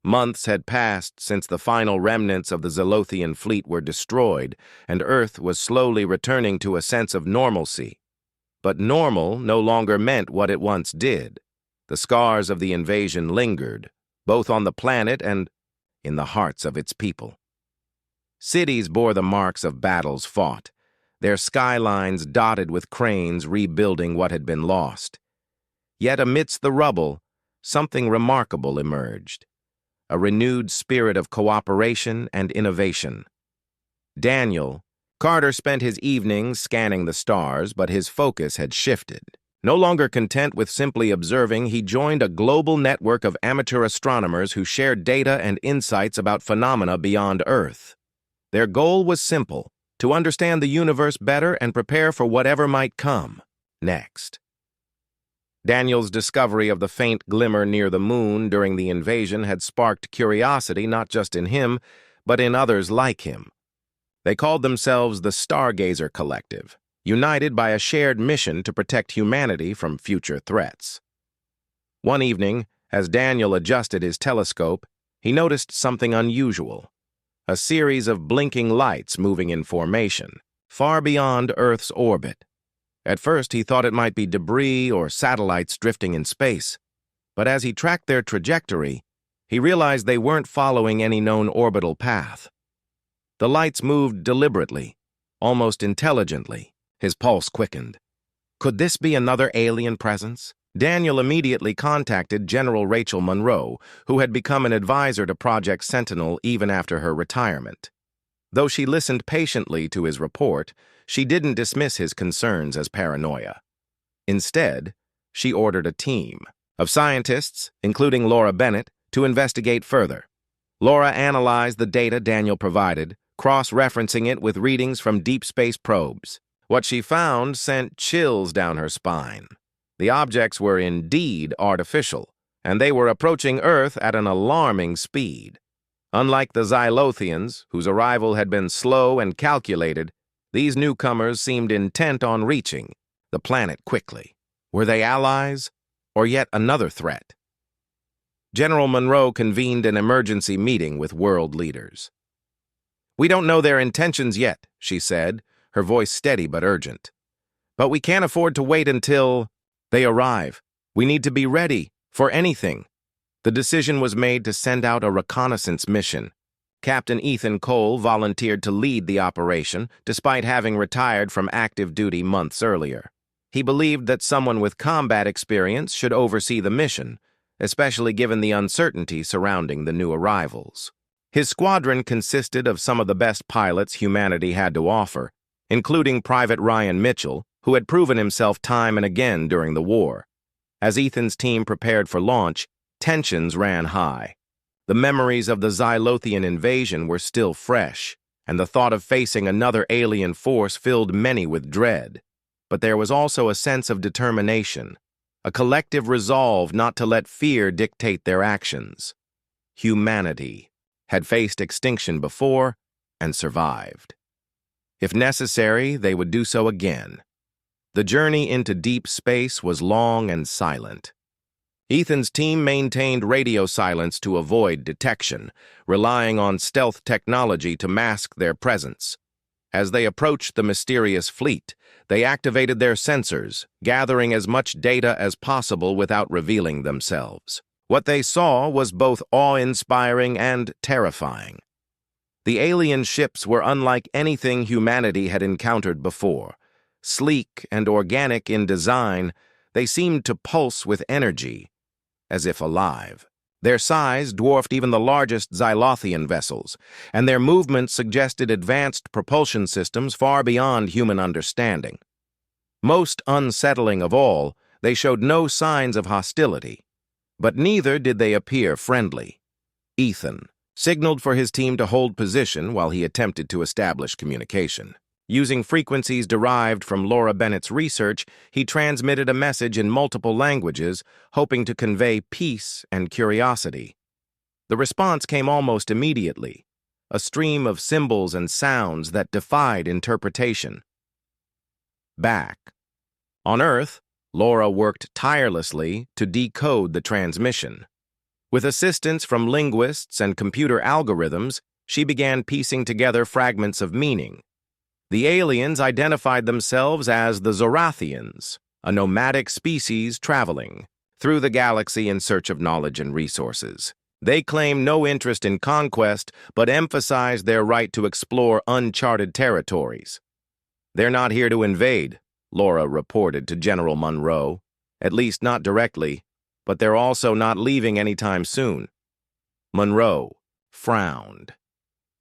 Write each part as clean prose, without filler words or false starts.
Months had passed since the final remnants of the Zalothian fleet were destroyed, and Earth was slowly returning to a sense of normalcy. But normal no longer meant what it once did. The scars of the invasion lingered, both on the planet and in the hearts of its people. Cities bore the marks of battles fought, their skylines dotted with cranes rebuilding what had been lost. Yet amidst the rubble, something remarkable emerged. A renewed spirit of cooperation and innovation. Carter spent his evenings scanning the stars, but his focus had shifted. No longer content with simply observing, he joined a global network of amateur astronomers who shared data and insights about phenomena beyond Earth. Their goal was simple: to understand the universe better and prepare for whatever might come next. Daniel's discovery of the faint glimmer near the moon during the invasion had sparked curiosity not just in him, but in others like him. They called themselves the Stargazer Collective, united by a shared mission to protect humanity from future threats. One evening, as Daniel adjusted his telescope, he noticed something unusual: a series of blinking lights moving in formation, far beyond Earth's orbit. At first, he thought it might be debris or satellites drifting in space, but as he tracked their trajectory, he realized they weren't following any known orbital path. The lights moved deliberately, almost intelligently. His pulse quickened. Could this be another alien presence? Daniel immediately contacted General Rachel Monroe, who had become an advisor to Project Sentinel even after her retirement. Though she listened patiently to his report, she didn't dismiss his concerns as paranoia. Instead, she ordered a team of scientists, including Laura Bennett, to investigate further. Laura analyzed the data Daniel provided, cross-referencing it with readings from deep space probes. What she found sent chills down her spine. The objects were indeed artificial, and they were approaching Earth at an alarming speed. Unlike the Zylothians, whose arrival had been slow and calculated, these newcomers seemed intent on reaching the planet quickly. Were they allies, or yet another threat? General Monroe convened an emergency meeting with world leaders. "We don't know their intentions yet," she said, her voice steady but urgent. "But we can't afford to wait until they arrive. We need to be ready for anything." The decision was made to send out a reconnaissance mission. Captain Ethan Cole volunteered to lead the operation, despite having retired from active duty months earlier. He believed that someone with combat experience should oversee the mission, especially given the uncertainty surrounding the new arrivals. His squadron consisted of some of the best pilots humanity had to offer, including Private Ryan Mitchell, who had proven himself time and again during the war. As Ethan's team prepared for launch, tensions ran high. The memories of the Zylothian invasion were still fresh, and the thought of facing another alien force filled many with dread. But there was also a sense of determination, a collective resolve not to let fear dictate their actions. Humanity had faced extinction before and survived. If necessary, they would do so again. The journey into deep space was long and silent. Ethan's team maintained radio silence to avoid detection, relying on stealth technology to mask their presence. As they approached the mysterious fleet, they activated their sensors, gathering as much data as possible without revealing themselves. What they saw was both awe-inspiring and terrifying. The alien ships were unlike anything humanity had encountered before. Sleek and organic in design, they seemed to pulse with energy, as if alive. Their size dwarfed even the largest Zylothian vessels, and their movement suggested advanced propulsion systems far beyond human understanding. Most unsettling of all, they showed no signs of hostility, but neither did they appear friendly. Ethan signaled for his team to hold position while he attempted to establish communication. Using frequencies derived from Laura Bennett's research, he transmitted a message in multiple languages, hoping to convey peace and curiosity. The response came almost immediately, a stream of symbols and sounds that defied interpretation. Back on Earth, Laura worked tirelessly to decode the transmission. With assistance from linguists and computer algorithms, she began piecing together fragments of meaning. The aliens identified themselves as the Zorathians, a nomadic species traveling through the galaxy in search of knowledge and resources. They claim no interest in conquest, but emphasize their right to explore uncharted territories. "They're not here to invade," Laura reported to General Monroe. "At least not directly, but they're also not leaving anytime soon." Monroe frowned.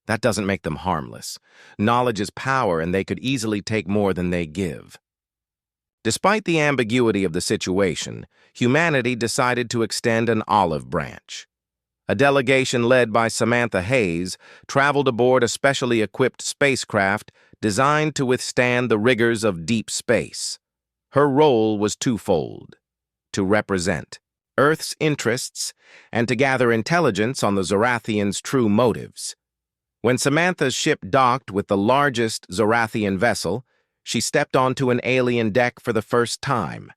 That doesn't make them harmless. Knowledge is power, and they could easily take more than they give. Despite the ambiguity of the situation, humanity decided to extend an olive branch. A delegation led by Samantha Hayes traveled aboard a specially equipped spacecraft designed to withstand the rigors of deep space. Her role was twofold: to represent Earth's interests and to gather intelligence on the Zorathians' true motives. When Samantha's ship docked with the largest Zorathian vessel, she stepped onto an alien deck for the first time.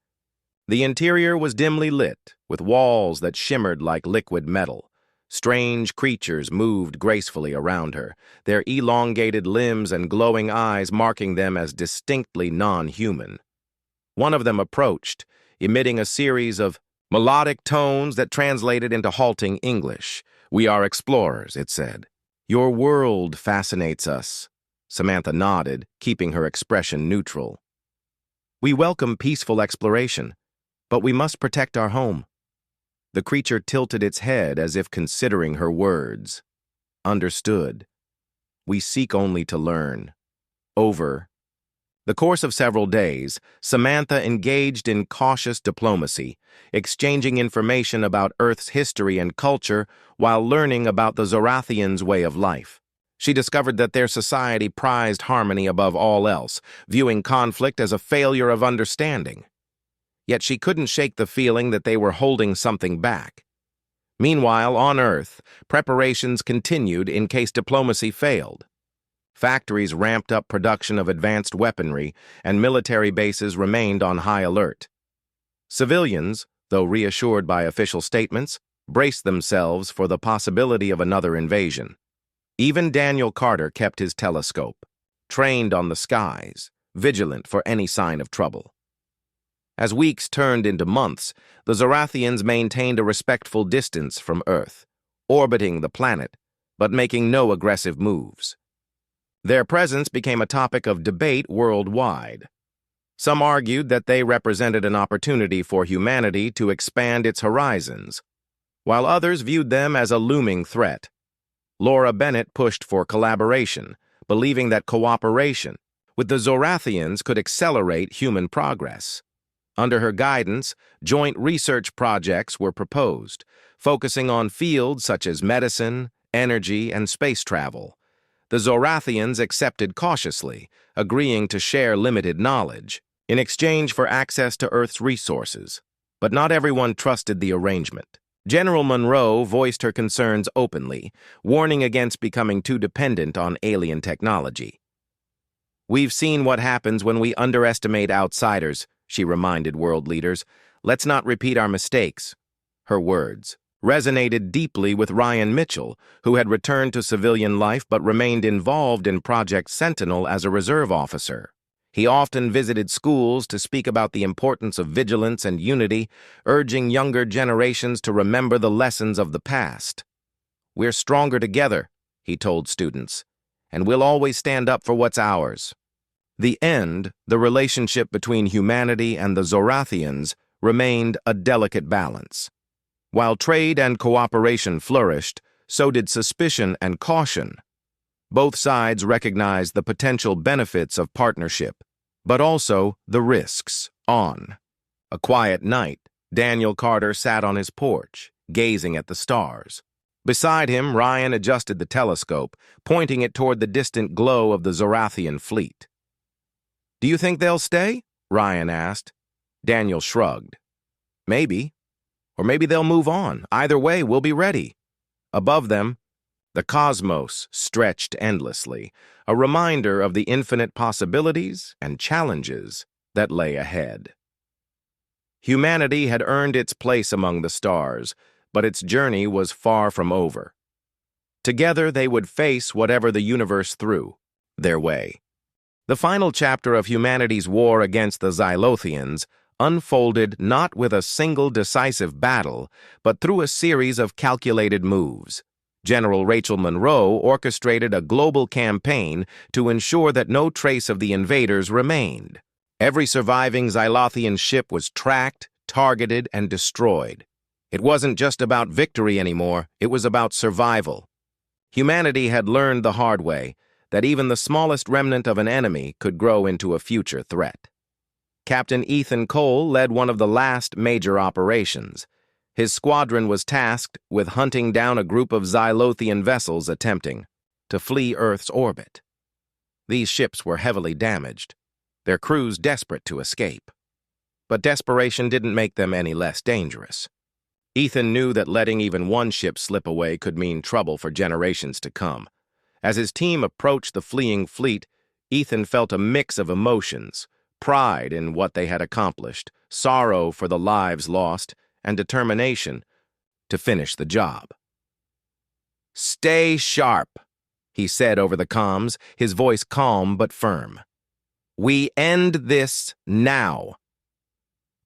The interior was dimly lit, with walls that shimmered like liquid metal. Strange creatures moved gracefully around her, their elongated limbs and glowing eyes marking them as distinctly non-human. One of them approached, emitting a series of melodic tones that translated into halting English. "We are explorers," it said. "Your world fascinates us." Samantha nodded, keeping her expression neutral. "We welcome peaceful exploration, but we must protect our home." The creature tilted its head as if considering her words. "Understood. We seek only to learn." Over the course of several days, Samantha engaged in cautious diplomacy, exchanging information about Earth's history and culture while learning about the Zorathians' way of life. She discovered that their society prized harmony above all else, viewing conflict as a failure of understanding. Yet she couldn't shake the feeling that they were holding something back. Meanwhile, on Earth, preparations continued in case diplomacy failed. Factories ramped up production of advanced weaponry, and military bases remained on high alert. Civilians, though reassured by official statements, braced themselves for the possibility of another invasion. Even Daniel Carter kept his telescope, trained on the skies, vigilant for any sign of trouble. As weeks turned into months, the Zorathians maintained a respectful distance from Earth, orbiting the planet, but making no aggressive moves. Their presence became a topic of debate worldwide. Some argued that they represented an opportunity for humanity to expand its horizons, while others viewed them as a looming threat. Laura Bennett pushed for collaboration, believing that cooperation with the Zorathians could accelerate human progress. Under her guidance, joint research projects were proposed, focusing on fields such as medicine, energy, and space travel. The Zorathians accepted cautiously, agreeing to share limited knowledge in exchange for access to Earth's resources. But not everyone trusted the arrangement. General Monroe voiced her concerns openly, warning against becoming too dependent on alien technology. "We've seen what happens when we underestimate outsiders," she reminded world leaders. "Let's not repeat our mistakes." Her words resonated deeply with Ryan Mitchell, who had returned to civilian life but remained involved in Project Sentinel as a reserve officer. He often visited schools to speak about the importance of vigilance and unity, urging younger generations to remember the lessons of the past. "We're stronger together," he told students, "and we'll always stand up for what's ours." The relationship between humanity and the Zorathians remained a delicate balance. While trade and cooperation flourished, so did suspicion and caution. Both sides recognized the potential benefits of partnership, but also the risks. On a quiet night, Daniel Carter sat on his porch, gazing at the stars. Beside him, Ryan adjusted the telescope, pointing it toward the distant glow of the Zorathian fleet. "Do you think they'll stay?" Ryan asked. Daniel shrugged. "Maybe. Or maybe they'll move on. Either way, we'll be ready." Above them, the cosmos stretched endlessly, a reminder of the infinite possibilities and challenges that lay ahead. Humanity had earned its place among the stars, but its journey was far from over. Together, they would face whatever the universe threw their way. The final chapter of humanity's war against the Xylothians unfolded not with a single decisive battle, but through a series of calculated moves. General Rachel Monroe orchestrated a global campaign to ensure that no trace of the invaders remained. Every surviving Xylothian ship was tracked, targeted, and destroyed. It wasn't just about victory anymore, it was about survival. Humanity had learned the hard way that even the smallest remnant of an enemy could grow into a future threat. Captain Ethan Cole led one of the last major operations. His squadron was tasked with hunting down a group of Xylothian vessels attempting to flee Earth's orbit. These ships were heavily damaged, their crews desperate to escape. But desperation didn't make them any less dangerous. Ethan knew that letting even one ship slip away could mean trouble for generations to come. As his team approached the fleeing fleet, Ethan felt a mix of emotions: pride in what they had accomplished, sorrow for the lives lost, and determination to finish the job. "Stay sharp," he said over the comms, his voice calm but firm. "We end this now."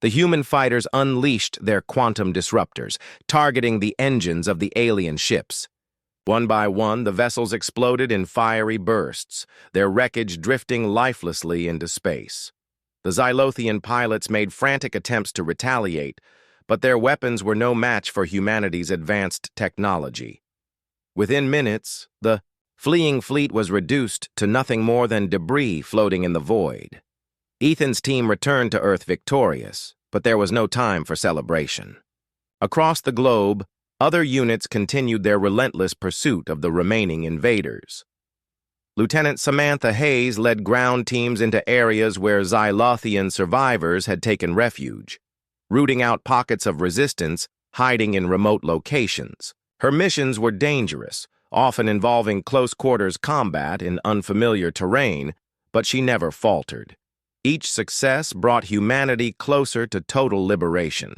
The human fighters unleashed their quantum disruptors, targeting the engines of the alien ships. One by one, the vessels exploded in fiery bursts, their wreckage drifting lifelessly into space. The Xylothian pilots made frantic attempts to retaliate, but their weapons were no match for humanity's advanced technology. Within minutes, the fleeing fleet was reduced to nothing more than debris floating in the void. Ethan's team returned to Earth victorious, but there was no time for celebration. Across the globe, other units continued their relentless pursuit of the remaining invaders. Lieutenant Samantha Hayes led ground teams into areas where Xylothian survivors had taken refuge, rooting out pockets of resistance hiding in remote locations. Her missions were dangerous, often involving close-quarters combat in unfamiliar terrain, but she never faltered. Each success brought humanity closer to total liberation.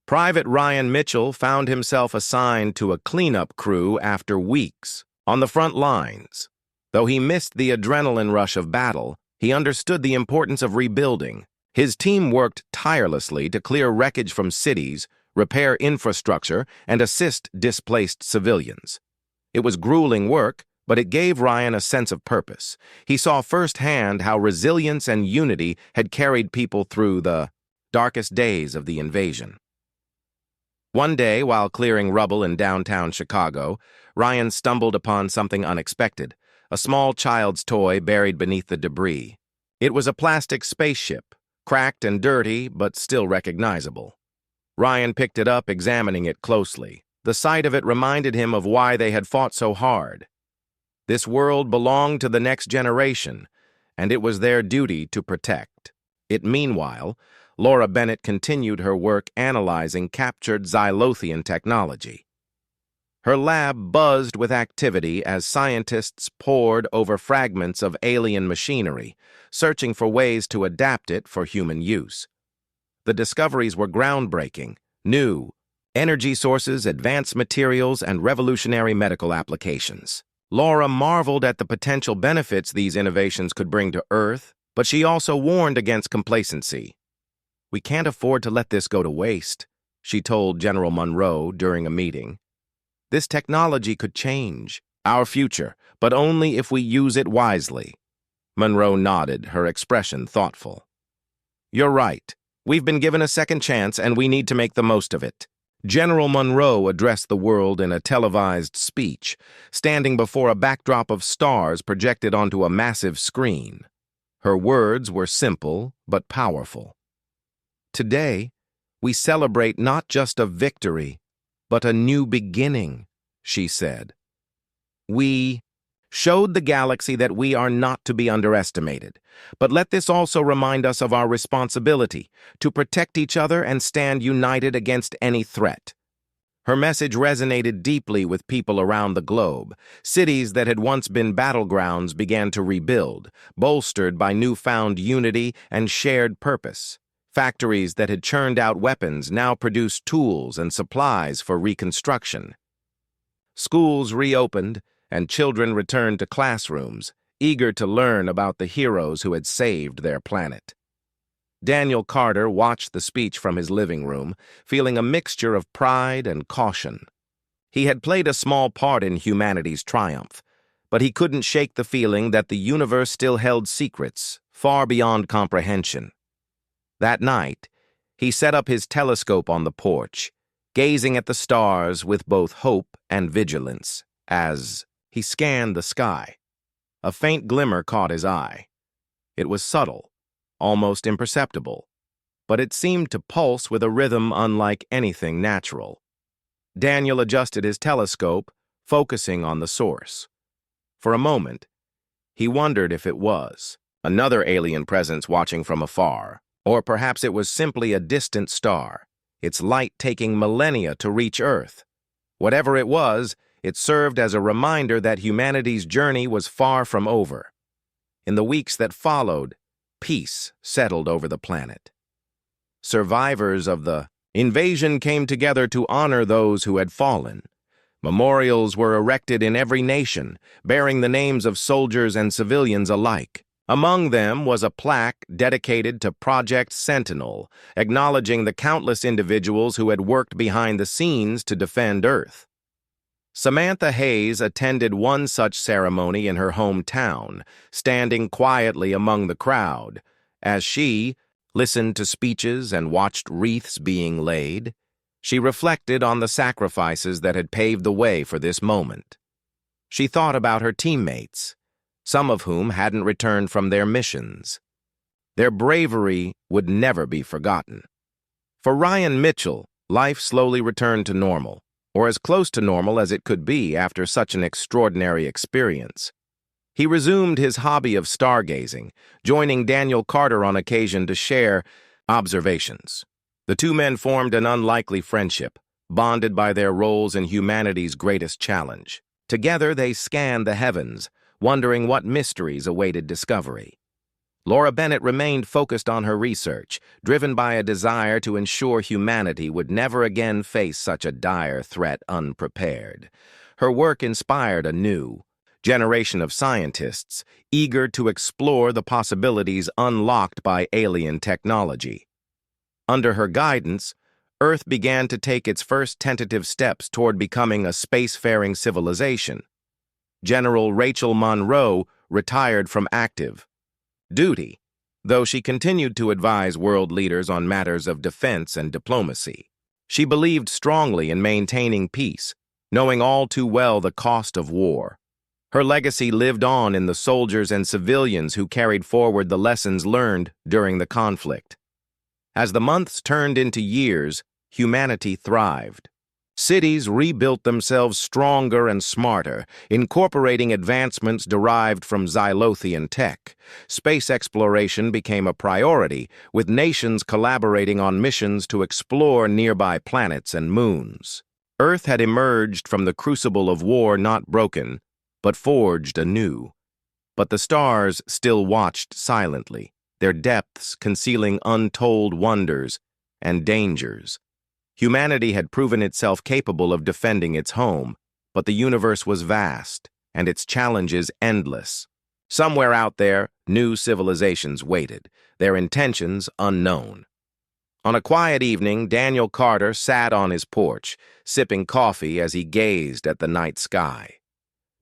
Private Ryan Mitchell found himself assigned to a cleanup crew after weeks on the front lines. Though he missed the adrenaline rush of battle, he understood the importance of rebuilding. His team worked tirelessly to clear wreckage from cities, repair infrastructure, and assist displaced civilians. It was grueling work, but it gave Ryan a sense of purpose. He saw firsthand how resilience and unity had carried people through the darkest days of the invasion. One day, while clearing rubble in downtown Chicago, Ryan stumbled upon something unexpected: a small child's toy buried beneath the debris. It was a plastic spaceship, cracked and dirty, but still recognizable. Ryan picked it up, examining it closely. The sight of it reminded him of why they had fought so hard. This world belonged to the next generation, and it was their duty to protect it. Meanwhile, Laura Bennett continued her work analyzing captured Xylothian technology. Her lab buzzed with activity as scientists pored over fragments of alien machinery, searching for ways to adapt it for human use. The discoveries were groundbreaking: new energy sources, advanced materials, and revolutionary medical applications. Laura marveled at the potential benefits these innovations could bring to Earth, but she also warned against complacency. "We can't afford to let this go to waste," she told General Monroe during a meeting. "This technology could change our future, but only if we use it wisely." Monroe nodded, her expression thoughtful. "You're right. We've been given a second chance, and we need to make the most of it." General Monroe addressed the world in a televised speech, standing before a backdrop of stars projected onto a massive screen. Her words were simple but powerful. "Today, we celebrate not just a victory, but a new beginning," she said. "We showed the galaxy that we are not to be underestimated, but let this also remind us of our responsibility to protect each other and stand united against any threat." Her message resonated deeply with people around the globe. Cities that had once been battlegrounds began to rebuild, bolstered by newfound unity and shared purpose. Factories that had churned out weapons now produced tools and supplies for reconstruction. Schools reopened, and children returned to classrooms, eager to learn about the heroes who had saved their planet. Daniel Carter watched the speech from his living room, feeling a mixture of pride and caution. He had played a small part in humanity's triumph, but he couldn't shake the feeling that the universe still held secrets far beyond comprehension. That night, he set up his telescope on the porch, gazing at the stars with both hope and vigilance. As he scanned the sky, a faint glimmer caught his eye. It was subtle, almost imperceptible, but it seemed to pulse with a rhythm unlike anything natural. Daniel adjusted his telescope, focusing on the source. For a moment, he wondered if it was another alien presence watching from afar, or perhaps it was simply a distant star, its light taking millennia to reach Earth. Whatever it was, it served as a reminder that humanity's journey was far from over. In the weeks that followed, peace settled over the planet. Survivors of the invasion came together to honor those who had fallen. Memorials were erected in every nation, bearing the names of soldiers and civilians alike. Among them was a plaque dedicated to Project Sentinel, acknowledging the countless individuals who had worked behind the scenes to defend Earth. Samantha Hayes attended one such ceremony in her hometown, standing quietly among the crowd. As she listened to speeches and watched wreaths being laid, she reflected on the sacrifices that had paved the way for this moment. She thought about her teammates, some of whom hadn't returned from their missions. Their bravery would never be forgotten. For Ryan Mitchell, life slowly returned to normal, or as close to normal as it could be after such an extraordinary experience. He resumed his hobby of stargazing, joining Daniel Carter on occasion to share observations. The two men formed an unlikely friendship, bonded by their roles in humanity's greatest challenge. Together they scanned the heavens, wondering what mysteries awaited discovery. Laura Bennett remained focused on her research, driven by a desire to ensure humanity would never again face such a dire threat unprepared. Her work inspired a new generation of scientists, eager to explore the possibilities unlocked by alien technology. Under her guidance, Earth began to take its first tentative steps toward becoming a spacefaring civilization. General Rachel Monroe retired from active duty, though she continued to advise world leaders on matters of defense and diplomacy. She believed strongly in maintaining peace, knowing all too well the cost of war. Her legacy lived on in the soldiers and civilians who carried forward the lessons learned during the conflict. As the months turned into years, humanity thrived. Cities rebuilt themselves stronger and smarter, incorporating advancements derived from Xylothian tech. Space exploration became a priority, with nations collaborating on missions to explore nearby planets and moons. Earth had emerged from the crucible of war not broken, but forged anew. But the stars still watched silently, their depths concealing untold wonders and dangers. Humanity had proven itself capable of defending its home, but the universe was vast, and its challenges endless. Somewhere out there, new civilizations waited, their intentions unknown. On a quiet evening, Daniel Carter sat on his porch, sipping coffee as he gazed at the night sky.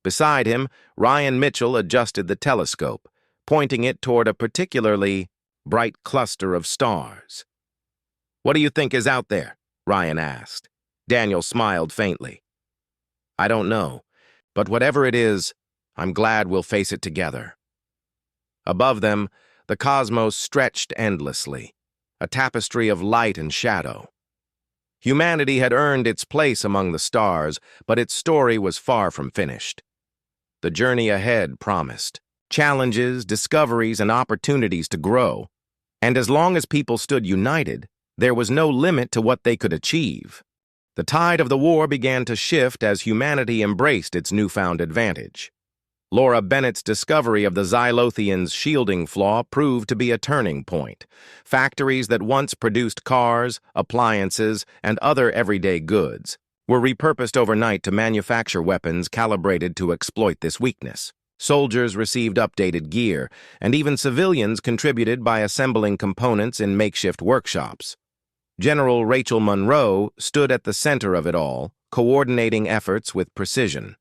Beside him, Ryan Mitchell adjusted the telescope, pointing it toward a particularly bright cluster of stars. "What do you think is out there?" Ryan asked. Daniel smiled faintly. "I don't know, but whatever it is, I'm glad we'll face it together." Above them, the cosmos stretched endlessly, a tapestry of light and shadow. Humanity had earned its place among the stars, but its story was far from finished. The journey ahead promised challenges, discoveries, and opportunities to grow, and as long as people stood united, there was no limit to what they could achieve. The tide of the war began to shift as humanity embraced its newfound advantage. Laura Bennett's discovery of the Xylothians' shielding flaw proved to be a turning point. Factories that once produced cars, appliances, and other everyday goods were repurposed overnight to manufacture weapons calibrated to exploit this weakness. Soldiers received updated gear, and even civilians contributed by assembling components in makeshift workshops. General Rachel Monroe stood at the center of it all, coordinating efforts with precision.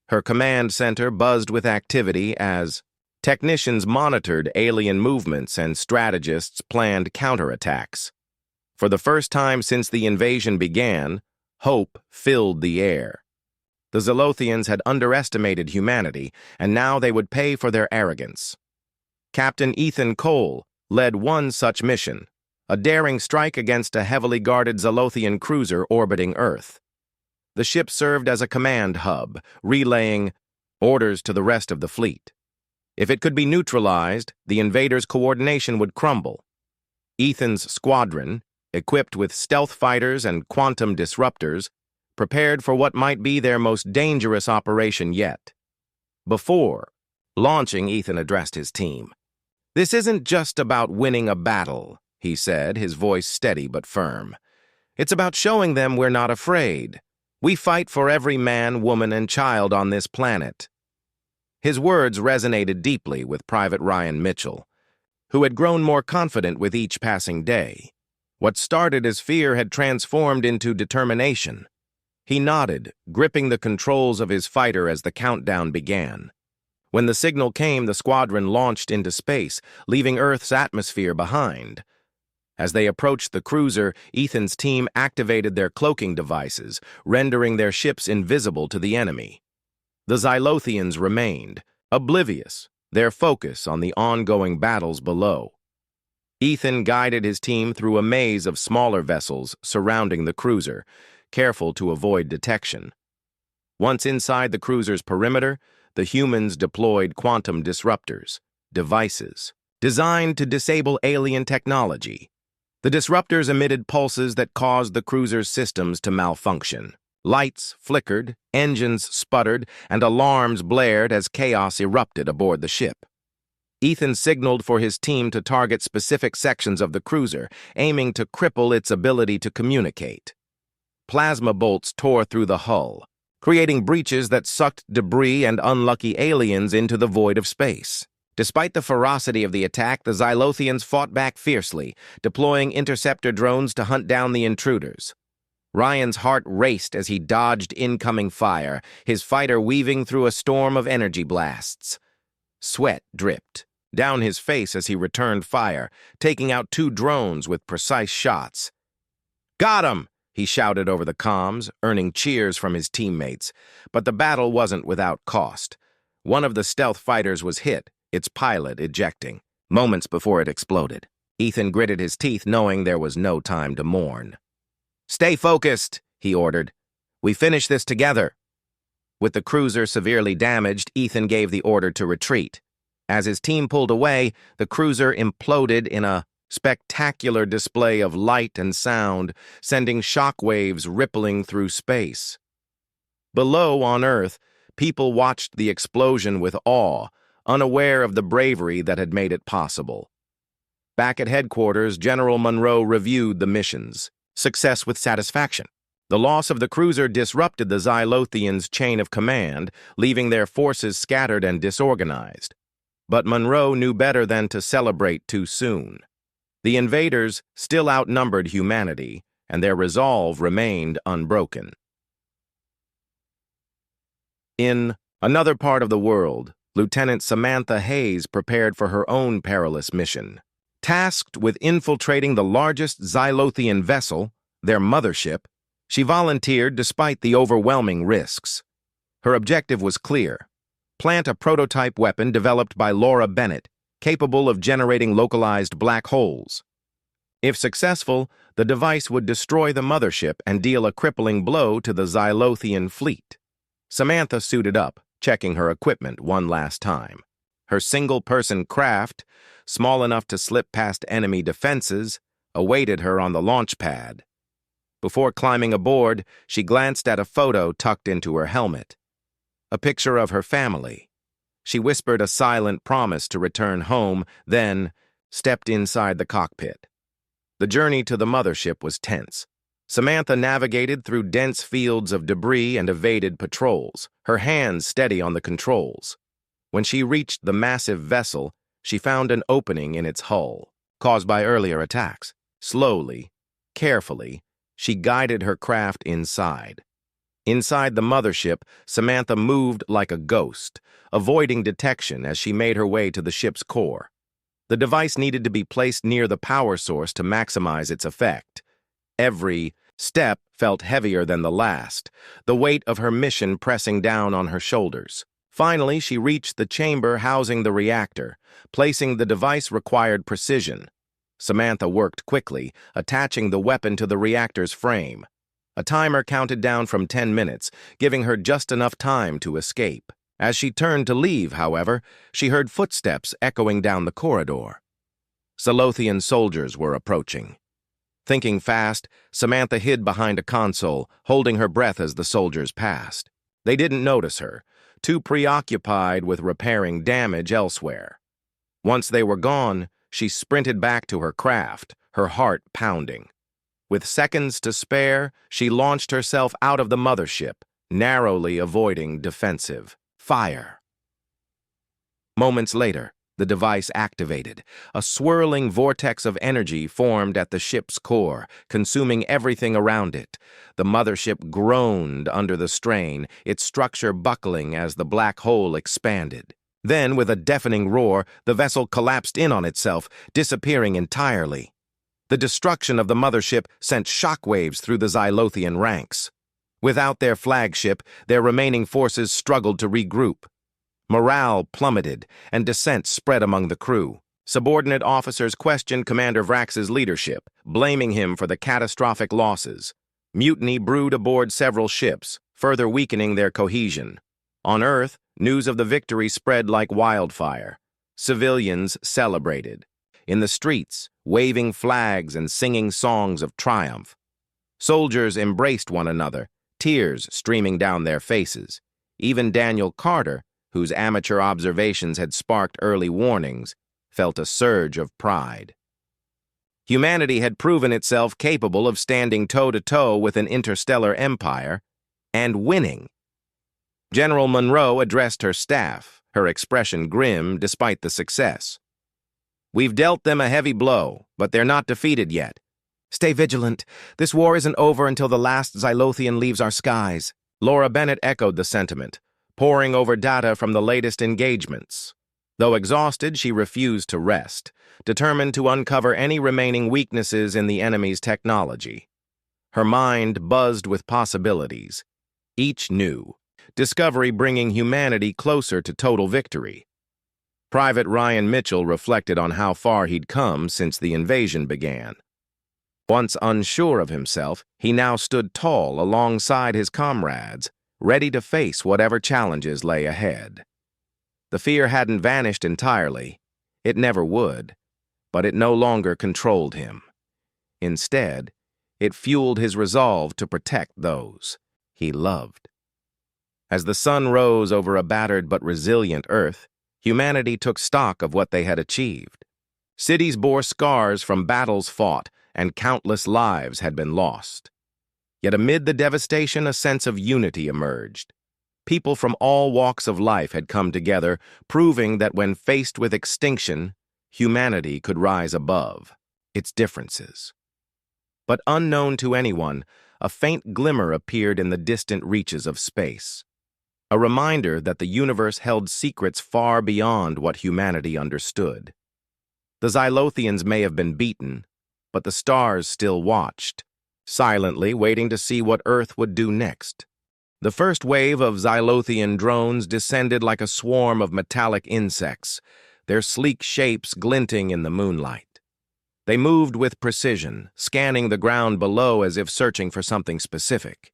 Her command center buzzed with activity as technicians monitored alien movements and strategists planned counterattacks. For the first time since the invasion began, hope filled the air. The Xylothians had underestimated humanity, and now they would pay for their arrogance. Captain Ethan Cole led one such mission, a daring strike against a heavily guarded Xylothian cruiser orbiting Earth. The ship served as a command hub, relaying orders to the rest of the fleet. If it could be neutralized, the invaders' coordination would crumble. Ethan's squadron, equipped with stealth fighters and quantum disruptors, prepared for what might be their most dangerous operation yet. Before launching, Ethan addressed his team. "This isn't just about winning a battle," he said, his voice steady but firm. "It's about showing them we're not afraid. We fight for every man, woman, and child on this planet." His words resonated deeply with Private Ryan Mitchell, who had grown more confident with each passing day. What started as fear had transformed into determination. He nodded, gripping the controls of his fighter as the countdown began. When the signal came, the squadron launched into space, leaving Earth's atmosphere behind. As they approached the cruiser, Ethan's team activated their cloaking devices, rendering their ships invisible to the enemy. The Xylothians remained, oblivious, their focus on the ongoing battles below. Ethan guided his team through a maze of smaller vessels surrounding the cruiser, careful to avoid detection. Once inside the cruiser's perimeter, the humans deployed quantum disruptors, devices designed to disable alien technology. The disruptors emitted pulses that caused the cruiser's systems to malfunction. Lights flickered, engines sputtered, and alarms blared as chaos erupted aboard the ship. Ethan signaled for his team to target specific sections of the cruiser, aiming to cripple its ability to communicate. Plasma bolts tore through the hull, creating breaches that sucked debris and unlucky aliens into the void of space. Despite the ferocity of the attack, the Xylothians fought back fiercely, deploying interceptor drones to hunt down the intruders. Ryan's heart raced as he dodged incoming fire, his fighter weaving through a storm of energy blasts. Sweat dripped down his face as he returned fire, taking out 2 drones with precise shots. "Got 'em!" he shouted over the comms, earning cheers from his teammates. But the battle wasn't without cost. One of the stealth fighters was hit, its pilot ejecting, moments before it exploded. Ethan gritted his teeth, knowing there was no time to mourn. "Stay focused," he ordered. "We finish this together." With the cruiser severely damaged, Ethan gave the order to retreat. As his team pulled away, the cruiser imploded in a spectacular display of light and sound, sending shockwaves rippling through space. Below on Earth, people watched the explosion with awe, unaware of the bravery that had made it possible. Back at headquarters, General Monroe reviewed the mission's success with satisfaction. The loss of the cruiser disrupted the Xylothians' chain of command, leaving their forces scattered and disorganized. But Monroe knew better than to celebrate too soon. The invaders still outnumbered humanity, and their resolve remained unbroken. In another part of the world, Lieutenant Samantha Hayes prepared for her own perilous mission. Tasked with infiltrating the largest Xylothian vessel, their mothership, she volunteered despite the overwhelming risks. Her objective was clear: plant a prototype weapon developed by Laura Bennett, capable of generating localized black holes. If successful, the device would destroy the mothership and deal a crippling blow to the Xylothian fleet. Samantha suited up, checking her equipment one last time. Her single-person craft, small enough to slip past enemy defenses, awaited her on the launch pad. Before climbing aboard, she glanced at a photo tucked into her helmet. A picture of her family, She whispered a silent promise to return home, then stepped inside the cockpit. The journey to the mothership was tense. Samantha navigated through dense fields of debris and evaded patrols, her hands steady on the controls. When she reached the massive vessel, she found an opening in its hull, caused by earlier attacks. Slowly, carefully, she guided her craft inside. Inside the mothership, Samantha moved like a ghost, avoiding detection as she made her way to the ship's core. The device needed to be placed near the power source to maximize its effect. Every step felt heavier than the last, the weight of her mission pressing down on her shoulders. Finally, she reached the chamber housing the reactor. Placing the device required precision. Samantha worked quickly, attaching the weapon to the reactor's frame. A timer counted down from 10 minutes, giving her just enough time to escape. As she turned to leave, however, she heard footsteps echoing down the corridor. Zalothian soldiers were approaching. Thinking fast, Samantha hid behind a console, holding her breath as the soldiers passed. They didn't notice her, too preoccupied with repairing damage elsewhere. Once they were gone, she sprinted back to her craft, her heart pounding. With seconds to spare, she launched herself out of the mothership, narrowly avoiding defensive fire. Moments later, the device activated. A swirling vortex of energy formed at the ship's core, consuming everything around it. The mothership groaned under the strain, its structure buckling as the black hole expanded. Then, with a deafening roar, the vessel collapsed in on itself, disappearing entirely. The destruction of the mothership sent shockwaves through the Zalothian ranks. Without their flagship, their remaining forces struggled to regroup. Morale plummeted, and dissent spread among the crew. Subordinate officers questioned Commander Vrax's leadership, blaming him for the catastrophic losses. Mutiny brewed aboard several ships, further weakening their cohesion. On Earth, news of the victory spread like wildfire. Civilians celebrated. In the streets, waving flags and singing songs of triumph. Soldiers embraced one another, tears streaming down their faces. Even Daniel Carter, whose amateur observations had sparked early warnings, felt a surge of pride. Humanity had proven itself capable of standing toe-to-toe with an interstellar empire and winning. General Monroe addressed her staff, her expression grim despite the success. "We've dealt them a heavy blow, but they're not defeated yet. Stay vigilant. This war isn't over until the last Zalothian leaves our skies." Laura Bennett echoed the sentiment, poring over data from the latest engagements. Though exhausted, she refused to rest, determined to uncover any remaining weaknesses in the enemy's technology. Her mind buzzed with possibilities, each new, discovery bringing humanity closer to total victory. Private Ryan Mitchell reflected on how far he'd come since the invasion began. Once unsure of himself, he now stood tall alongside his comrades, ready to face whatever challenges lay ahead. The fear hadn't vanished entirely. It never would, but it no longer controlled him. Instead, it fueled his resolve to protect those he loved. As the sun rose over a battered but resilient Earth, humanity took stock of what they had achieved. Cities bore scars from battles fought, and countless lives had been lost. Yet amid the devastation, a sense of unity emerged. People from all walks of life had come together, proving that when faced with extinction, humanity could rise above its differences. But unknown to anyone, a faint glimmer appeared in the distant reaches of space. A reminder that the universe held secrets far beyond what humanity understood. The Zalothians may have been beaten, but the stars still watched, silently waiting to see what Earth would do next. The first wave of Zalothian drones descended like a swarm of metallic insects, their sleek shapes glinting in the moonlight. They moved with precision, scanning the ground below as if searching for something specific.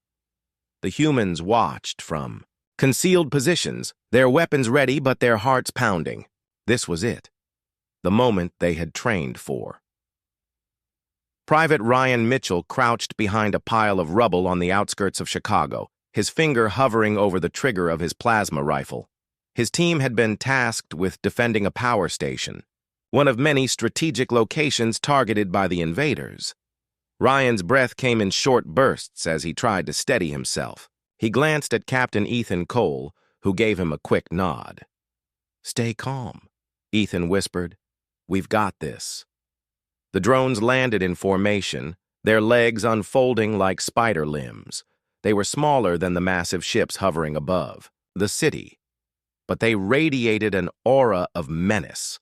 The humans watched from concealed positions, their weapons ready but their hearts pounding. This was it, the moment they had trained for. Private Ryan Mitchell crouched behind a pile of rubble on the outskirts of Chicago, his finger hovering over the trigger of his plasma rifle. His team had been tasked with defending a power station, one of many strategic locations targeted by the invaders. Ryan's breath came in short bursts as he tried to steady himself. He glanced at Captain Ethan Cole, who gave him a quick nod. "Stay calm," Ethan whispered. "We've got this." The drones landed in formation, their legs unfolding like spider limbs. They were smaller than the massive ships hovering above, the city, but they radiated an aura of menace.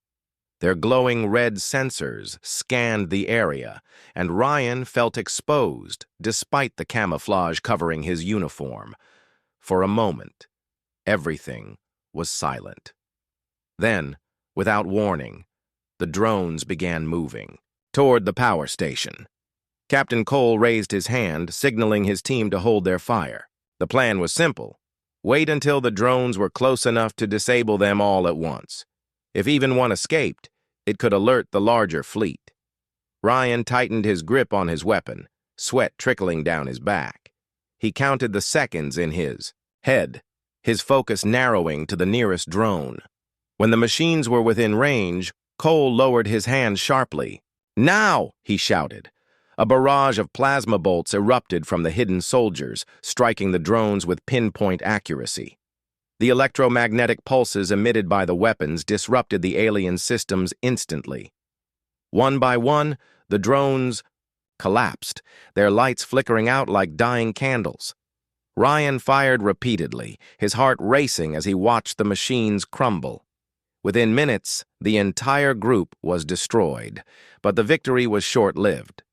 Their glowing red sensors scanned the area, and Ryan felt exposed despite the camouflage covering his uniform. For a moment, everything was silent. Then, without warning, the drones began moving toward the power station. Captain Cole raised his hand, signaling his team to hold their fire. The plan was simple. Wait until the drones were close enough to disable them all at once. If even one escaped, it could alert the larger fleet. Ryan tightened his grip on his weapon, sweat trickling down his back. He counted the seconds in his head, his focus narrowing to the nearest drone. When the machines were within range, Cole lowered his hand sharply. "Now!" he shouted. A barrage of plasma bolts erupted from the hidden soldiers, striking the drones with pinpoint accuracy. The electromagnetic pulses emitted by the weapons disrupted the alien systems instantly. One by one, the drones collapsed, their lights flickering out like dying candles. Ryan fired repeatedly, his heart racing as he watched the machines crumble. Within minutes, the entire group was destroyed, but the victory was short-lived.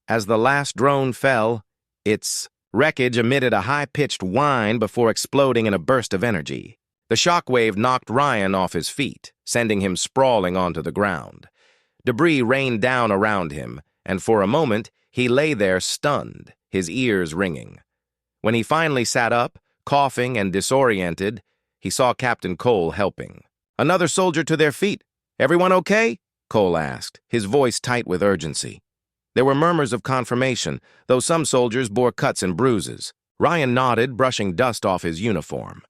As the last drone fell, its wreckage emitted a high-pitched whine before exploding in a burst of energy. The shockwave knocked Ryan off his feet, sending him sprawling onto the ground. Debris rained down around him, and for a moment, he lay there stunned, his ears ringing. When he finally sat up, coughing and disoriented, he saw Captain Cole helping. "Another soldier to their feet. Everyone okay?" Cole asked, his voice tight with urgency. There were murmurs of confirmation, though some soldiers bore cuts and bruises. Ryan nodded, brushing dust off his uniform.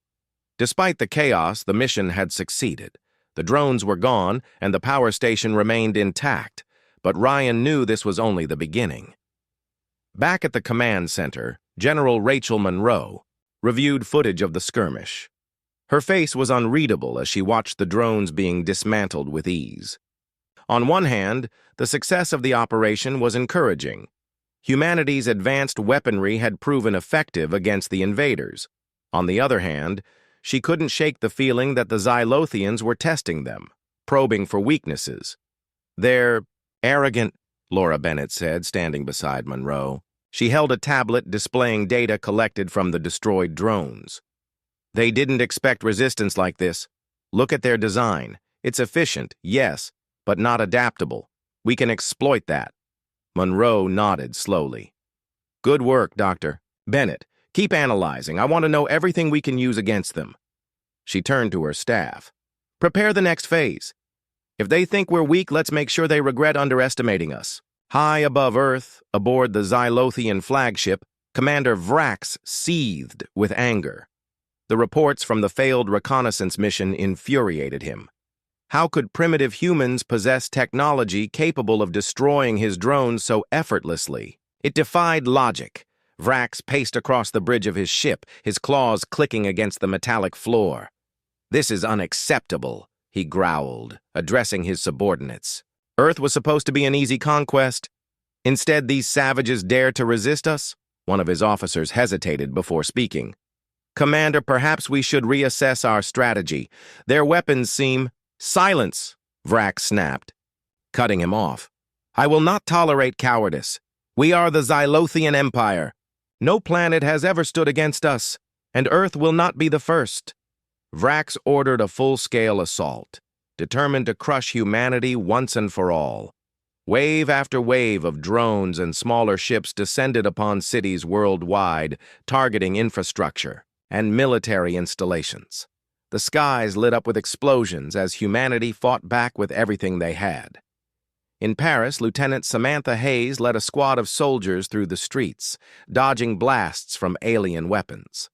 Despite the chaos, the mission had succeeded. The drones were gone, and the power station remained intact, but Ryan knew this was only the beginning. Back at the command center, General Rachel Monroe reviewed footage of the skirmish. Her face was unreadable as she watched the drones being dismantled with ease. On one hand, the success of the operation was encouraging. Humanity's advanced weaponry had proven effective against the invaders. On the other hand, she couldn't shake the feeling that the Xylothians were testing them, probing for weaknesses. "They're arrogant," Laura Bennett said, standing beside Monroe. She held a tablet displaying data collected from the destroyed drones. "They didn't expect resistance like this. Look at their design. It's efficient, yes, but not adaptable. We can exploit that." Monroe nodded slowly. "Good work, Doctor. Bennett, keep analyzing. I want to know everything we can use against them." She turned to her staff. "Prepare the next phase. If they think we're weak, let's make sure they regret underestimating us." High above Earth, aboard the Xylothian flagship, Commander Vrax seethed with anger. The reports from the failed reconnaissance mission infuriated him. How could primitive humans possess technology capable of destroying his drones so effortlessly? It defied logic. Vrax paced across the bridge of his ship, his claws clicking against the metallic floor. "This is unacceptable," he growled, addressing his subordinates. "Earth was supposed to be an easy conquest. Instead, these savages dare to resist us?" One of his officers hesitated before speaking. "Commander, perhaps we should reassess our strategy. Their weapons seem—" "Silence!" Vrax snapped, cutting him off. "I will not tolerate cowardice. We are the Xylothian Empire. No planet has ever stood against us, and Earth will not be the first." Vrax ordered a full-scale assault, determined to crush humanity once and for all. Wave after wave of drones and smaller ships descended upon cities worldwide, targeting infrastructure and military installations. The skies lit up with explosions as humanity fought back with everything they had. In Paris, Lieutenant Samantha Hayes led a squad of soldiers through the streets, dodging blasts from alien weapons.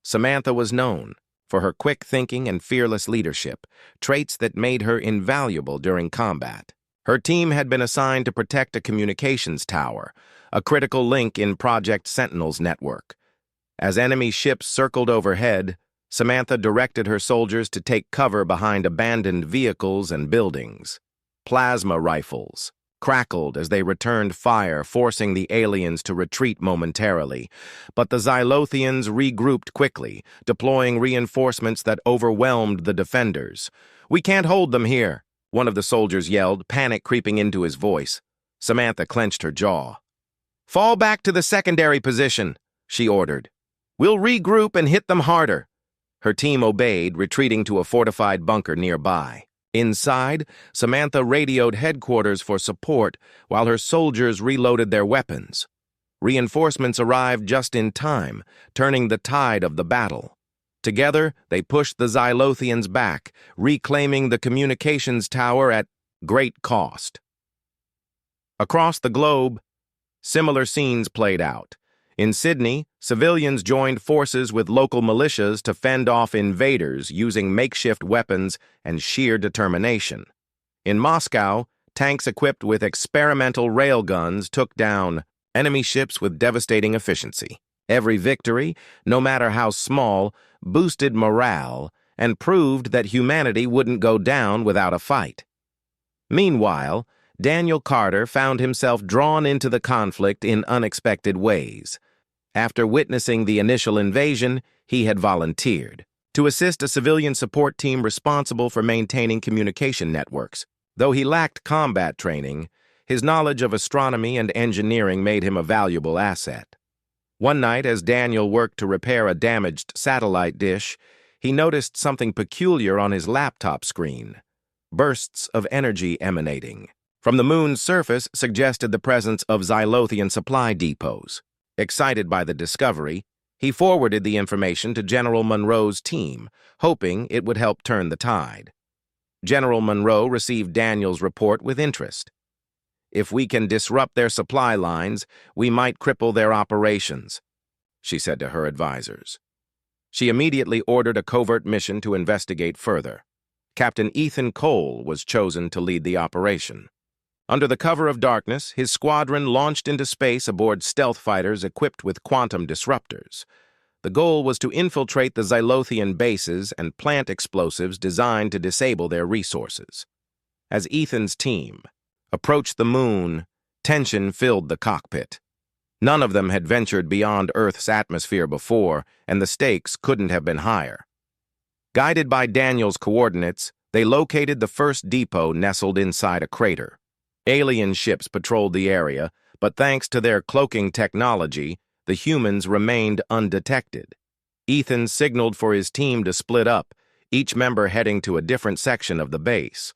Samantha was known, for her quick thinking and fearless leadership, traits that made her invaluable during combat. Her team had been assigned to protect a communications tower, a critical link in Project Sentinel's network. As enemy ships circled overhead, Samantha directed her soldiers to take cover behind abandoned vehicles and buildings. Plasma rifles crackled as they returned fire, forcing the aliens to retreat momentarily. But the Xylothians regrouped quickly, deploying reinforcements that overwhelmed the defenders. "We can't hold them here," one of the soldiers yelled, panic creeping into his voice. Samantha clenched her jaw. "Fall back to the secondary position," she ordered. "We'll regroup and hit them harder." Her team obeyed, retreating to a fortified bunker nearby. Inside, Samantha radioed headquarters for support while her soldiers reloaded their weapons. Reinforcements arrived just in time, turning the tide of the battle. Together, they pushed the Xylothians back, reclaiming the communications tower at great cost. Across the globe, similar scenes played out. In Sydney, civilians joined forces with local militias to fend off invaders using makeshift weapons and sheer determination. In Moscow, tanks equipped with experimental railguns took down enemy ships with devastating efficiency. Every victory, no matter how small, boosted morale and proved that humanity wouldn't go down without a fight. Meanwhile, Daniel Carter found himself drawn into the conflict in unexpected ways. After witnessing the initial invasion, he had volunteered to assist a civilian support team responsible for maintaining communication networks. Though he lacked combat training, his knowledge of astronomy and engineering made him a valuable asset. One night, as Daniel worked to repair a damaged satellite dish, he noticed something peculiar on his laptop screen. Bursts of energy emanating from the moon's surface suggested the presence of Xylothian supply depots. Excited by the discovery, he forwarded the information to General Monroe's team, hoping it would help turn the tide. General Monroe received Daniel's report with interest. "If we can disrupt their supply lines, we might cripple their operations," she said to her advisors. She immediately ordered a covert mission to investigate further. Captain Ethan Cole was chosen to lead the operation. Under the cover of darkness, his squadron launched into space aboard stealth fighters equipped with quantum disruptors. The goal was to infiltrate the Xylothian bases and plant explosives designed to disable their resources. As Ethan's team approached the moon, tension filled the cockpit. None of them had ventured beyond Earth's atmosphere before, and the stakes couldn't have been higher. Guided by Daniel's coordinates, they located the first depot nestled inside a crater. Alien ships patrolled the area, but thanks to their cloaking technology, the humans remained undetected. Ethan signaled for his team to split up, each member heading to a different section of the base.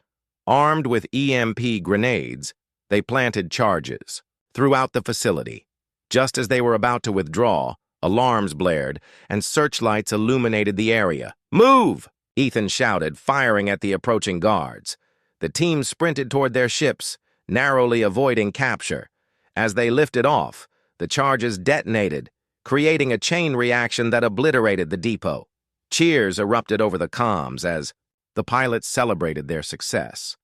Armed with EMP grenades, they planted charges throughout the facility. Just as they were about to withdraw, alarms blared, and searchlights illuminated the area. "Move!" Ethan shouted, firing at the approaching guards. The team sprinted toward their ships, narrowly avoiding capture. As they lifted off, the charges detonated, creating a chain reaction that obliterated the depot. Cheers erupted over the comms as the pilots celebrated their success.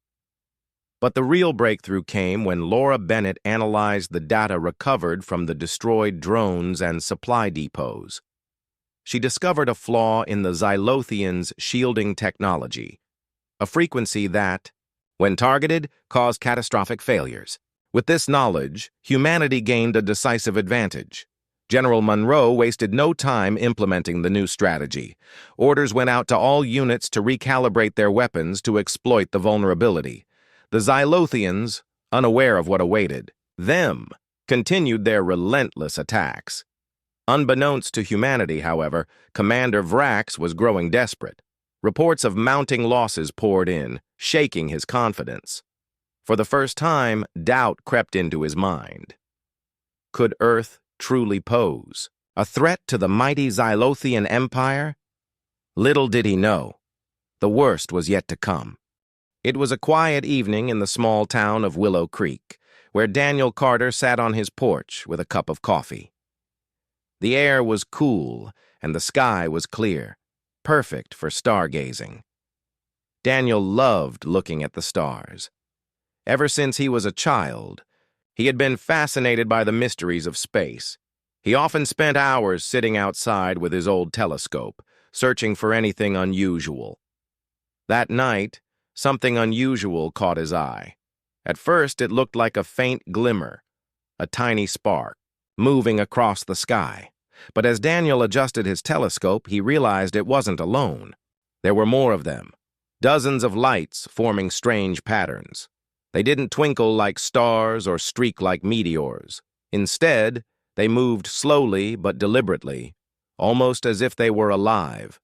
But the real breakthrough came when Laura Bennett analyzed the data recovered from the destroyed drones and supply depots. She discovered a flaw in the Xylothians' shielding technology, a frequency that, when targeted, caused catastrophic failures. With this knowledge, humanity gained a decisive advantage. General Monroe wasted no time implementing the new strategy. Orders went out to all units to recalibrate their weapons to exploit the vulnerability. The Xylothians, unaware of what awaited them, continued their relentless attacks. Unbeknownst to humanity, however, Commander Vrax was growing desperate. Reports of mounting losses poured in, shaking his confidence. For the first time, doubt crept into his mind. Could Earth truly pose a threat to the mighty Xylothian Empire? Little did he know, the worst was yet to come. It was a quiet evening in the small town of Willow Creek, where Daniel Carter sat on his porch with a cup of coffee. The air was cool, and the sky was clear. perfect for stargazing. Daniel loved looking at the stars. Ever since he was a child, he had been fascinated by the mysteries of space. He often spent hours sitting outside with his old telescope, searching for anything unusual. That night, something unusual caught his eye. At first, it looked like a faint glimmer, a tiny spark, moving across the sky. But as Daniel adjusted his telescope, he realized it wasn't alone. There were more of them, dozens of lights forming strange patterns. They didn't twinkle like stars or streak like meteors. Instead, they moved slowly but deliberately, almost as if they were alive.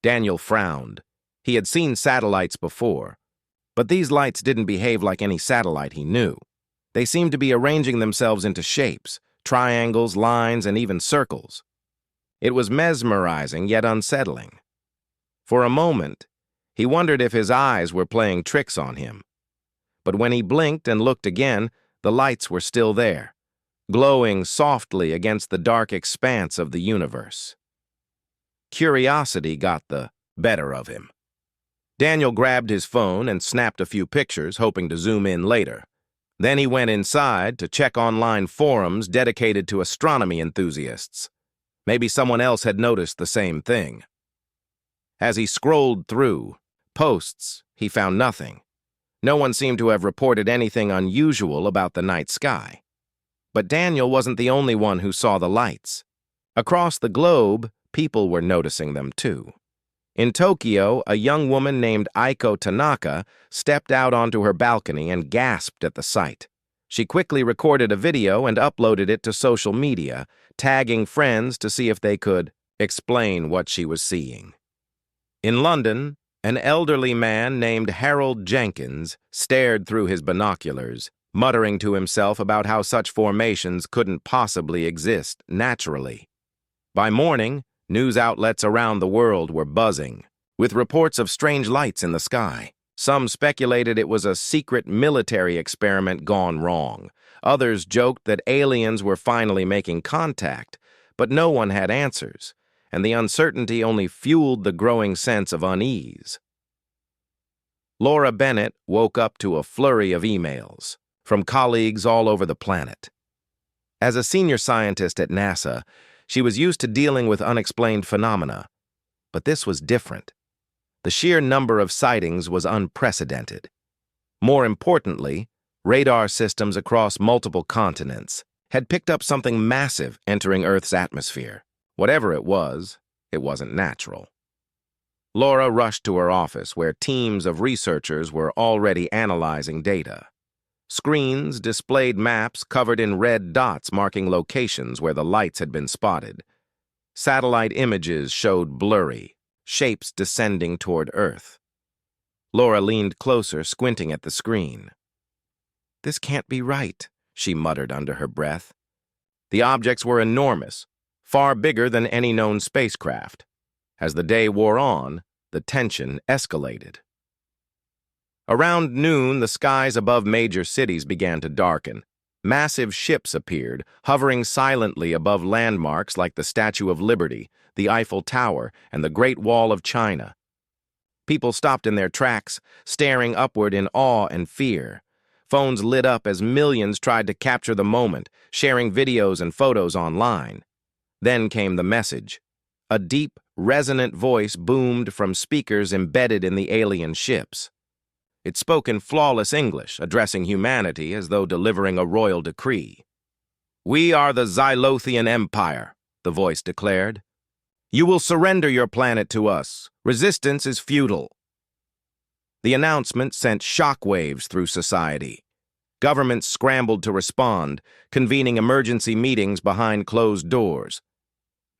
Daniel frowned. He had seen satellites before, but these lights didn't behave like any satellite he knew. They seemed to be arranging themselves into shapes, triangles, lines, and even circles. It was mesmerizing yet unsettling. For a moment, he wondered if his eyes were playing tricks on him. But when he blinked and looked again, the lights were still there, glowing softly against the dark expanse of the universe. Curiosity got the better of him. Daniel grabbed his phone and snapped a few pictures, hoping to zoom in later. Then he went inside to check online forums dedicated to astronomy enthusiasts. Maybe someone else had noticed the same thing. As he scrolled through posts, he found nothing. No one seemed to have reported anything unusual about the night sky. But Daniel wasn't the only one who saw the lights. Across the globe, people were noticing them too. In Tokyo, a young woman named Aiko Tanaka stepped out onto her balcony and gasped at the sight. She quickly recorded a video and uploaded it to social media, tagging friends to see if they could explain what she was seeing. In London, an elderly man named Harold Jenkins stared through his binoculars, muttering to himself about how such formations couldn't possibly exist naturally. By morning, news outlets around the world were buzzing, with reports of strange lights in the sky. Some speculated it was a secret military experiment gone wrong. Others joked that aliens were finally making contact, but no one had answers, and the uncertainty only fueled the growing sense of unease. Laura Bennett woke up to a flurry of emails from colleagues all over the planet. As a senior scientist at NASA, she was used to dealing with unexplained phenomena, but this was different. The sheer number of sightings was unprecedented. More importantly, radar systems across multiple continents had picked up something massive entering Earth's atmosphere. Whatever it wasn't natural. Laura rushed to her office, where teams of researchers were already analyzing data. Screens displayed maps covered in red dots marking locations where the lights had been spotted. Satellite images showed blurry, shapes descending toward Earth. Laura leaned closer, squinting at the screen. "This can't be right," she muttered under her breath. The objects were enormous, far bigger than any known spacecraft. As the day wore on, the tension escalated. Around noon, the skies above major cities began to darken. Massive ships appeared, hovering silently above landmarks like the Statue of Liberty, the Eiffel Tower, and the Great Wall of China. People stopped in their tracks, staring upward in awe and fear. Phones lit up as millions tried to capture the moment, sharing videos and photos online. Then came the message. A deep, resonant voice boomed from speakers embedded in the alien ships. It spoke in flawless English, addressing humanity as though delivering a royal decree. "We are the Xylothian Empire," the voice declared. "You will surrender your planet to us. Resistance is futile." The announcement sent shockwaves through society. Governments scrambled to respond, convening emergency meetings behind closed doors.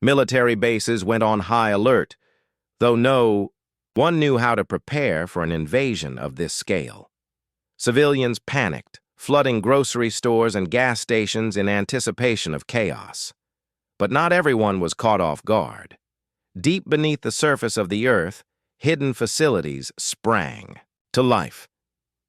Military bases went on high alert, though no one knew how to prepare for an invasion of this scale. Civilians panicked, flooding grocery stores and gas stations in anticipation of chaos. But not everyone was caught off guard. Deep beneath the surface of the Earth, hidden facilities sprang to life.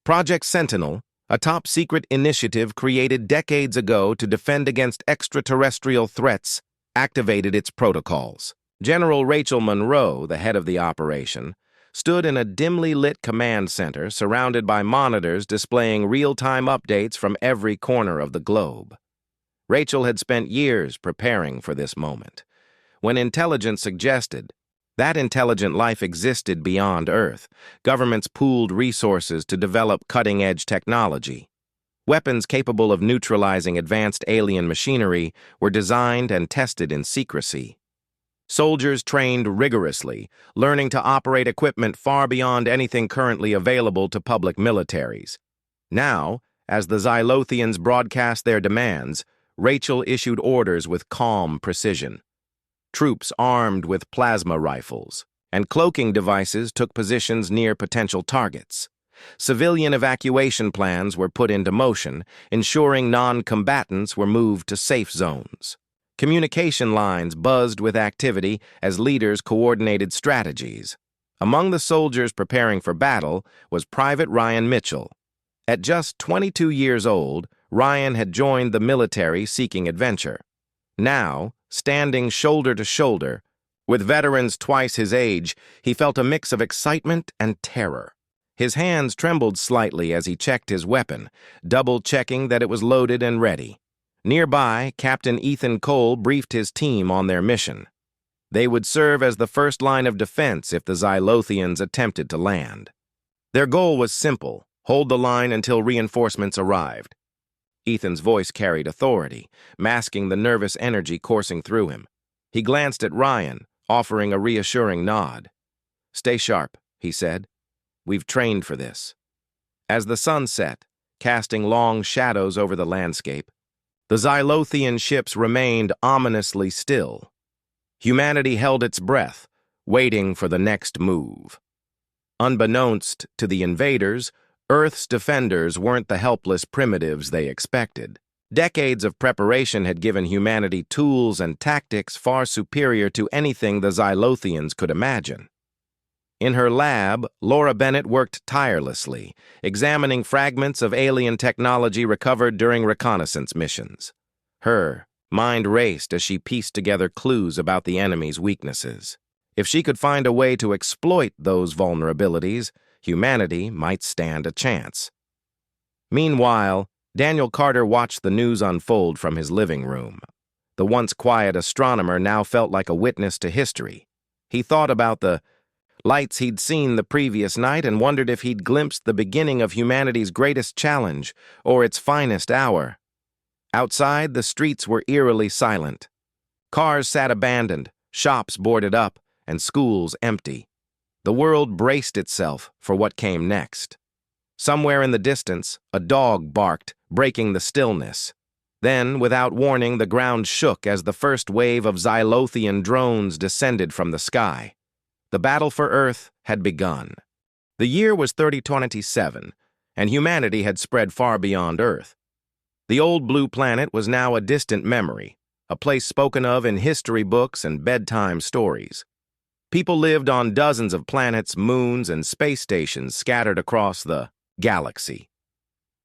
Project Sentinel, a top-secret initiative created decades ago to defend against extraterrestrial threats, activated its protocols. General Rachel Monroe, the head of the operation, stood in a dimly lit command center surrounded by monitors displaying real-time updates from every corner of the globe. Rachel had spent years preparing for this moment. When intelligence suggested that intelligent life existed beyond Earth, governments pooled resources to develop cutting-edge technology. Weapons capable of neutralizing advanced alien machinery were designed and tested in secrecy. Soldiers trained rigorously, learning to operate equipment far beyond anything currently available to public militaries. Now, as the Xylothians broadcast their demands, Rachel issued orders with calm precision. Troops armed with plasma rifles and cloaking devices took positions near potential targets. Civilian evacuation plans were put into motion, ensuring non-combatants were moved to safe zones. Communication lines buzzed with activity as leaders coordinated strategies. Among the soldiers preparing for battle was Private Ryan Mitchell. At just 22 years old, Ryan had joined the military seeking adventure. Now, standing shoulder to shoulder with veterans twice his age, he felt a mix of excitement and terror. His hands trembled slightly as he checked his weapon, double-checking that it was loaded and ready. Nearby, Captain Ethan Cole briefed his team on their mission. They would serve as the first line of defense if the Xylothians attempted to land. Their goal was simple: hold the line until reinforcements arrived. Ethan's voice carried authority, masking the nervous energy coursing through him. He glanced at Ryan, offering a reassuring nod. "Stay sharp," he said. "We've trained for this." As the sun set, casting long shadows over the landscape, the Xylothian ships remained ominously still. Humanity held its breath, waiting for the next move. Unbeknownst to the invaders, Earth's defenders weren't the helpless primitives they expected. Decades of preparation had given humanity tools and tactics far superior to anything the Xylothians could imagine. In her lab, Laura Bennett worked tirelessly, examining fragments of alien technology recovered during reconnaissance missions. Her mind raced as she pieced together clues about the enemy's weaknesses. If she could find a way to exploit those vulnerabilities, humanity might stand a chance. Meanwhile, Daniel Carter watched the news unfold from his living room. The once quiet astronomer now felt like a witness to history. He thought about the lights he'd seen the previous night and wondered if he'd glimpsed the beginning of humanity's greatest challenge or its finest hour. Outside, the streets were eerily silent. Cars sat abandoned, shops boarded up, and schools empty. The world braced itself for what came next. Somewhere in the distance, a dog barked, breaking the stillness. Then, without warning, the ground shook as the first wave of Xylothian drones descended from the sky. The battle for Earth had begun. The year was 3027, and humanity had spread far beyond Earth. The old blue planet was now a distant memory, a place spoken of in history books and bedtime stories. People lived on dozens of planets, moons, and space stations scattered across the galaxy.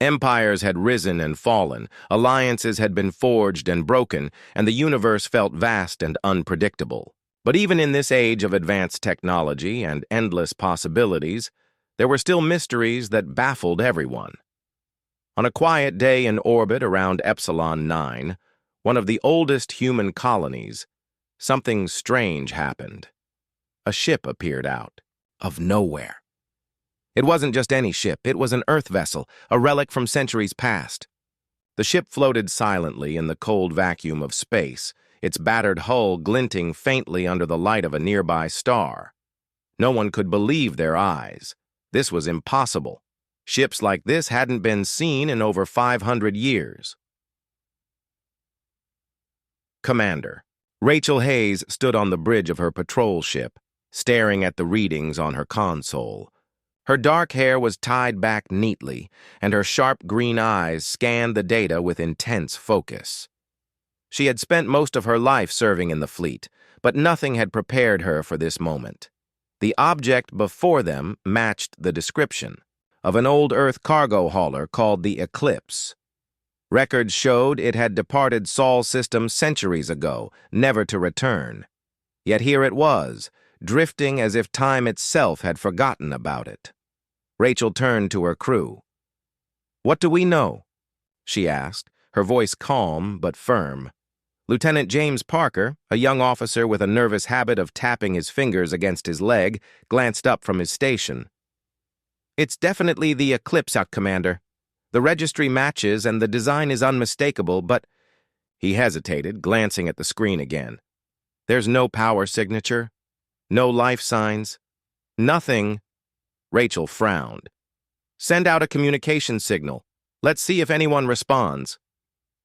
Empires had risen and fallen, alliances had been forged and broken, and the universe felt vast and unpredictable. But even in this age of advanced technology and endless possibilities, there were still mysteries that baffled everyone. On a quiet day in orbit around Epsilon 9, one of the oldest human colonies, something strange happened. A ship appeared out of nowhere. It wasn't just any ship, it was an Earth vessel, a relic from centuries past. The ship floated silently in the cold vacuum of space, its battered hull glinting faintly under the light of a nearby star. No one could believe their eyes. This was impossible. Ships like this hadn't been seen in over 500 years. Commander. Rachel Hayes stood on the bridge of her patrol ship, staring at the readings on her console. Her dark hair was tied back neatly, and her sharp green eyes scanned the data with intense focus. She had spent most of her life serving in the fleet, but nothing had prepared her for this moment. The object before them matched the description of an old Earth cargo hauler called the Eclipse. Records showed it had departed Sol system centuries ago, never to return. Yet here it was, drifting as if time itself had forgotten about it. Rachel turned to her crew. "What do we know?" she asked, her voice calm but firm. Lieutenant James Parker, a young officer with a nervous habit of tapping his fingers against his leg, glanced up from his station. "It's definitely the Eclipse, Commander. The registry matches and the design is unmistakable, but—" He hesitated, glancing at the screen again. "There's no power signature, no life signs, nothing." Rachel frowned. "Send out a communication signal. Let's see if anyone responds."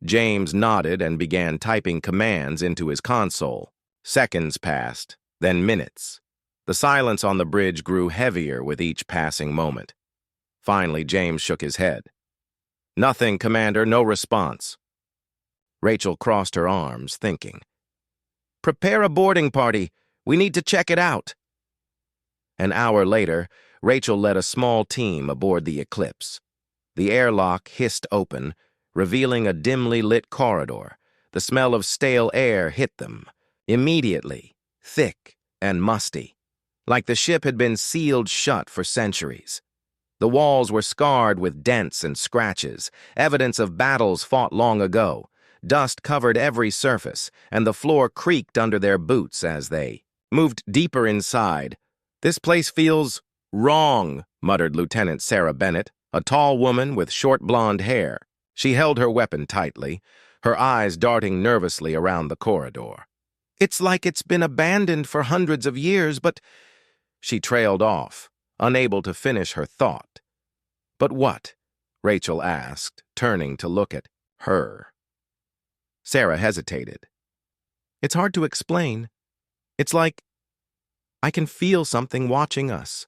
James nodded and began typing commands into his console. Seconds passed, then minutes. The silence on the bridge grew heavier with each passing moment. Finally, James shook his head. "Nothing, Commander, no response." Rachel crossed her arms, thinking. "Prepare a boarding party. We need to check it out." An hour later, Rachel led a small team aboard the Eclipse. The airlock hissed open, revealing a dimly lit corridor. The smell of stale air hit them, immediately, thick and musty, like the ship had been sealed shut for centuries. The walls were scarred with dents and scratches, evidence of battles fought long ago. Dust covered every surface, and the floor creaked under their boots as they moved deeper inside. "This place feels wrong," muttered Lieutenant Sarah Bennett, a tall woman with short blonde hair. She held her weapon tightly, her eyes darting nervously around the corridor. "It's like it's been abandoned for hundreds of years, but—" She trailed off, unable to finish her thought. "But what?" Rachel asked, turning to look at her. Sarah hesitated. "It's hard to explain. It's like I can feel something watching us."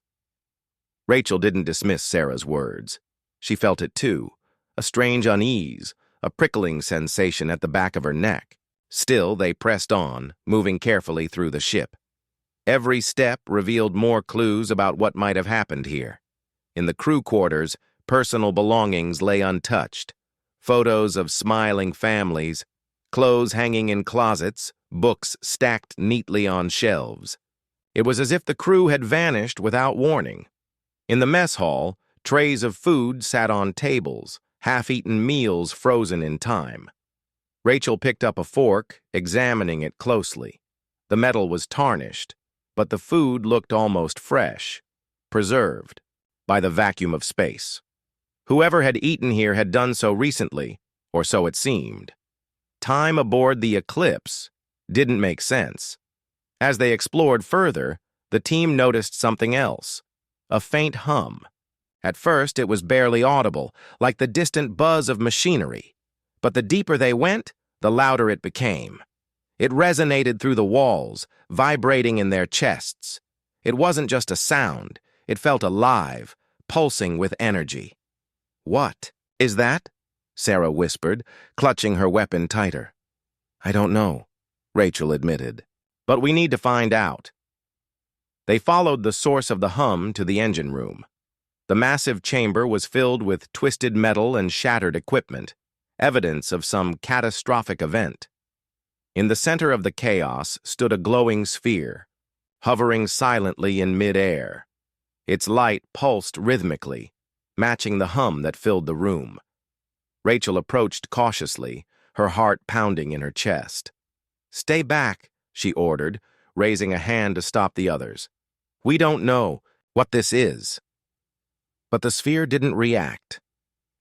Rachel didn't dismiss Sarah's words. She felt it too, a strange unease, a prickling sensation at the back of her neck. Still, they pressed on, moving carefully through the ship. Every step revealed more clues about what might have happened here. In the crew quarters, personal belongings lay untouched. Photos of smiling families, clothes hanging in closets, books stacked neatly on shelves. It was as if the crew had vanished without warning. In the mess hall, trays of food sat on tables, half-eaten meals frozen in time. Rachel picked up a fork, examining it closely. The metal was tarnished, but the food looked almost fresh, preserved by the vacuum of space. Whoever had eaten here had done so recently, or so it seemed. Time aboard the Eclipse didn't make sense. As they explored further, the team noticed something else, a faint hum. At first, it was barely audible, like the distant buzz of machinery. But the deeper they went, the louder it became. It resonated through the walls, vibrating in their chests. It wasn't just a sound, it felt alive, pulsing with energy. "What is that?" Sarah whispered, clutching her weapon tighter. "I don't know," Rachel admitted. "But we need to find out." They followed the source of the hum to the engine room. The massive chamber was filled with twisted metal and shattered equipment, evidence of some catastrophic event. In the center of the chaos stood a glowing sphere, hovering silently in mid-air. Its light pulsed rhythmically, matching the hum that filled the room. Rachel approached cautiously, her heart pounding in her chest. "Stay back," she ordered, raising a hand to stop the others. "We don't know what this is." But the sphere didn't react.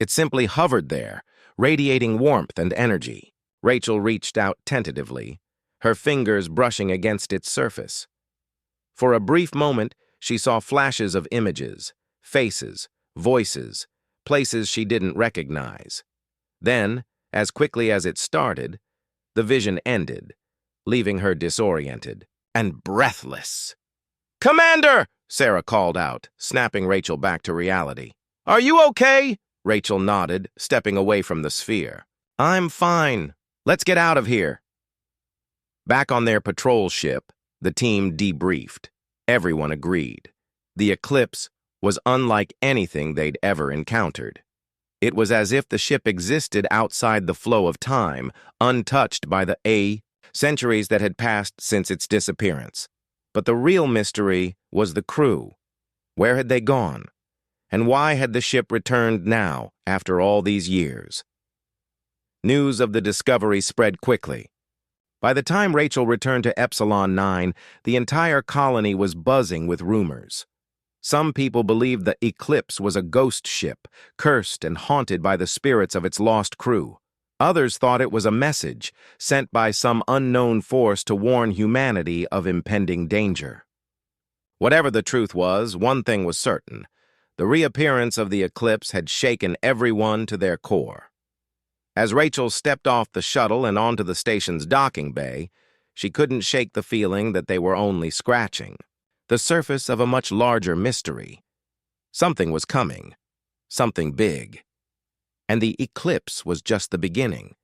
It simply hovered there, radiating warmth and energy. Rachel reached out tentatively, her fingers brushing against its surface. For a brief moment, she saw flashes of images, faces, voices, places she didn't recognize. Then, as quickly as it started, the vision ended, leaving her disoriented and breathless. "Commander!" Sarah called out, snapping Rachel back to reality. "Are you okay?" Rachel nodded, stepping away from the sphere. "I'm fine. Let's get out of here." Back on their patrol ship, the team debriefed. Everyone agreed. The Eclipse was unlike anything they'd ever encountered. It was as if the ship existed outside the flow of time, untouched by the Centuries that had passed since its disappearance. But the real mystery was the crew. Where had they gone? And why had the ship returned now, after all these years? News of the discovery spread quickly. By the time Rachel returned to Epsilon 9, the entire colony was buzzing with rumors. Some people believed the Eclipse was a ghost ship, cursed and haunted by the spirits of its lost crew. Others thought it was a message sent by some unknown force to warn humanity of impending danger. Whatever the truth was, one thing was certain. The reappearance of the Eclipse had shaken everyone to their core. As Rachel stepped off the shuttle and onto the station's docking bay, she couldn't shake the feeling that they were only scratching the surface of a much larger mystery. Something was coming, something big. And the Eclipse was just the beginning.